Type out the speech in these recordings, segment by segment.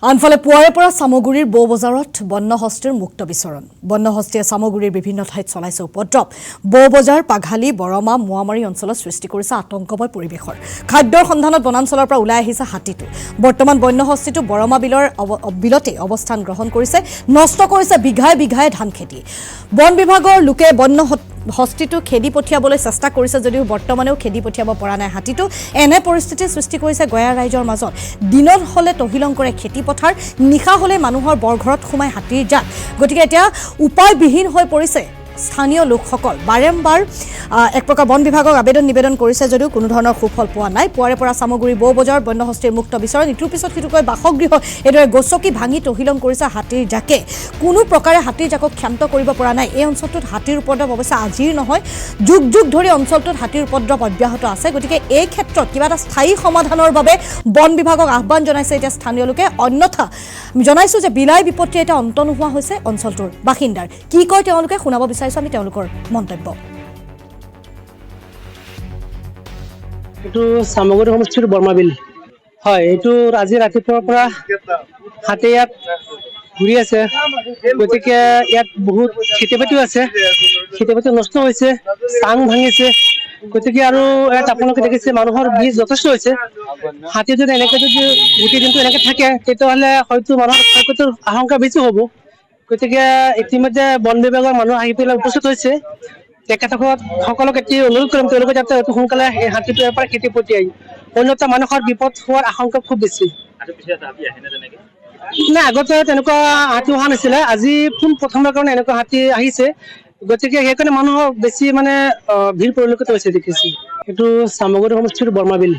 আনফালে পুৱাৰে পৰা সামগুৰিৰ বৌ বজাৰত বন্যহস্তীৰ মুক্ত বিচৰণ। বন্যহস্তীয়ে সামগুৰিৰ বিভিন্ন ঠাইত চলাইছে উপদ্ৰৱ। বৌ বজাৰ, পাঘালি, বৰমা, মোৱামাৰী অঞ্চলত সৃষ্টি কৰিছে আতংকময় পৰিৱেশৰ। খাদ্যৰ সন্ধানত বনাঞ্চলৰ পৰা ওলাই আহিছে হাতীটো। বৰ্তমান বন্যহস্তীটো বৰমা বিলতে অৱস্থান গ্ৰহণ কৰিছে, নষ্ট কৰিছে বিঘাই বিঘাই ধান খেতি। বন বিভাগৰ লোকে হস্তীটো খেদি পঠিয়াবলৈ চেষ্টা কৰিছে যদিও বৰ্তমানেও খেদি পঠিয়াব পৰা নাই হাতীটো। এনে পৰিস্থিতিৰ সৃষ্টি কৰিছে গয়া ৰাইজৰ মাজত। দিনত হলে তহিলং কৰে খেতি পথাৰ, নিশা হলে মানুহৰ বৰঘৰত সোমাই হাতীৰ জাক। গতিকে এতিয়া উপায়বিহীন হৈ পৰিছে স্থানীয় লোকসকল। বাৰম্বাৰ এক প্ৰকাৰ বন বিভাগক নিবেদন কৰিছে যদিও কোনো ধৰণৰ সুফল পোৱা নাই। পুৱাৰে পৰা সামগুৰি বৌ বজাৰ বন্যহস্তীৰ মুক্ত বিচৰণ। ইটোৰ পিছত সিটোকৈ বাসগৃহ এইদৰে গছকি ভাঙি তহিলং কৰিছে হাতীৰ জাকে। কোনো প্ৰকাৰে হাতীৰ জাকক ক্ষান্ত কৰিব পৰা নাই। এই অঞ্চলটোত হাতীৰ উপদ্ৰৱ অৱশ্যে আজিৰ নহয়, যুগ যুগ ধৰি অঞ্চলটোত হাতীৰ উপদ্ৰৱ অব্যাহত আছে। গতিকে এই ক্ষেত্ৰত কিবা এটা স্থায়ী সমাধানৰ বাবে বন বিভাগক আহ্বান জনাইছে এতিয়া স্থানীয় লোকে। অন্যথা জনাইছোঁ যে বিলাই বিপত্তি এটা অন্ত নোহোৱা হৈছে অঞ্চলটোৰ বাসিন্দাৰ। কি কয় তেওঁলোকে শুনাব বিচাৰিছোঁ আমি তেওঁলোকৰ মন্তব্য। এইটো সামগুৰি সমষ্টিৰ বৰমা বিল হয়। এইটো আজি ৰাতিপুৱাৰ পৰা হাতী ইয়াত ঘূৰি আছে। গতিকে ইয়াত বহুত খেতি বাতিও আছে, খেতি বাতি নষ্ট হৈছে, চাং ভাঙিছে। গতিকে আৰু ইয়াত আপোনালোকে দেখিছে মানুহৰ বীজ যথেষ্ট হৈছে। হাতী যদি এনেকে যদি গোটেই দিনটো এনেকে থাকে তেতিয়াহ'লে হয়তো মানুহৰ ক্ষয়ক্ষতিৰ আশংকা বেছি হ'ব। গতিকে ইতিমধ্যে বন বিভাগৰ মানুহ আহি পেলাই উপস্থিত হৈছে। তেখেতসকলক এটি অনুৰোধ কৰিম তেওঁলোকে যাতে অতি সোনকালে এই হাতীটো ইয়াৰ পৰা খেতি পঠিয়াই, অন্যথা মানুহৰ বিপদ হোৱাৰ আশংকা খুব বেছি। নাই, আগতে তেনেকুৱা হাতী অহা নাছিলে, আজি প্ৰথমবাৰৰ কাৰণে এনেকুৱা হাতী আহিছে। গতিকে সেইকাৰণে মানুহৰ বেছি ভিৰ পৰিলক্ষিত হৈছে দেখিছোঁ। এইটো সামগুৰি সমষ্টিৰ বৰমা বিল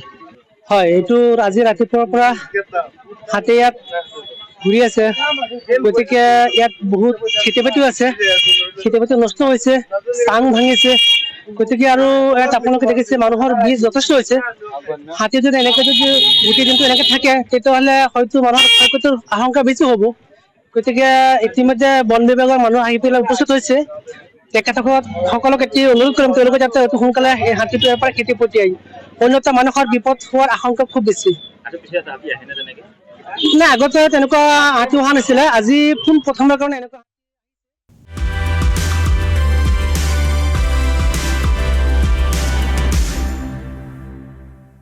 হয়। এইটো আজি ৰাতিপুৱাৰ পৰা হাতী ইয়াত ঘূৰি আছে। গতিকে ইয়াত বহুত খেতি বাতিও আছে, খেতি বাতি নষ্ট হৈছে, চাং ভাঙিছে। গতিকে আৰু ইয়াত আপোনালোকে দেখিছে মানুহৰ বীজ যথেষ্ট হৈছে। হাতী যদি এনেকে যদি গোটেই দিনটো এনেকে থাকে তেতিয়াহ'লে হয়তো মানুহৰ ক্ষয়ক্ষতিৰ আশংকা বেছি হ'ব। গতিকে ইতিমধ্যে বন বিভাগৰ মানুহ আহি পেলাই উপস্থিত হৈছে। তেখেতসকলক এটি অনুৰোধ কৰিম তেওঁলোকে যাতে অতি সোনকালে এই হাতীটো ইয়াৰ পৰা খেতি পঠিয়াই, অন্যথা মানুহৰ বিপদ হোৱাৰ আশংকা খুব বেছি। নাই, আগতে তেনেকুৱা হাতী অহা নাছিলে, আজি প্ৰথমবাৰৰ কাৰণে এনেকুৱা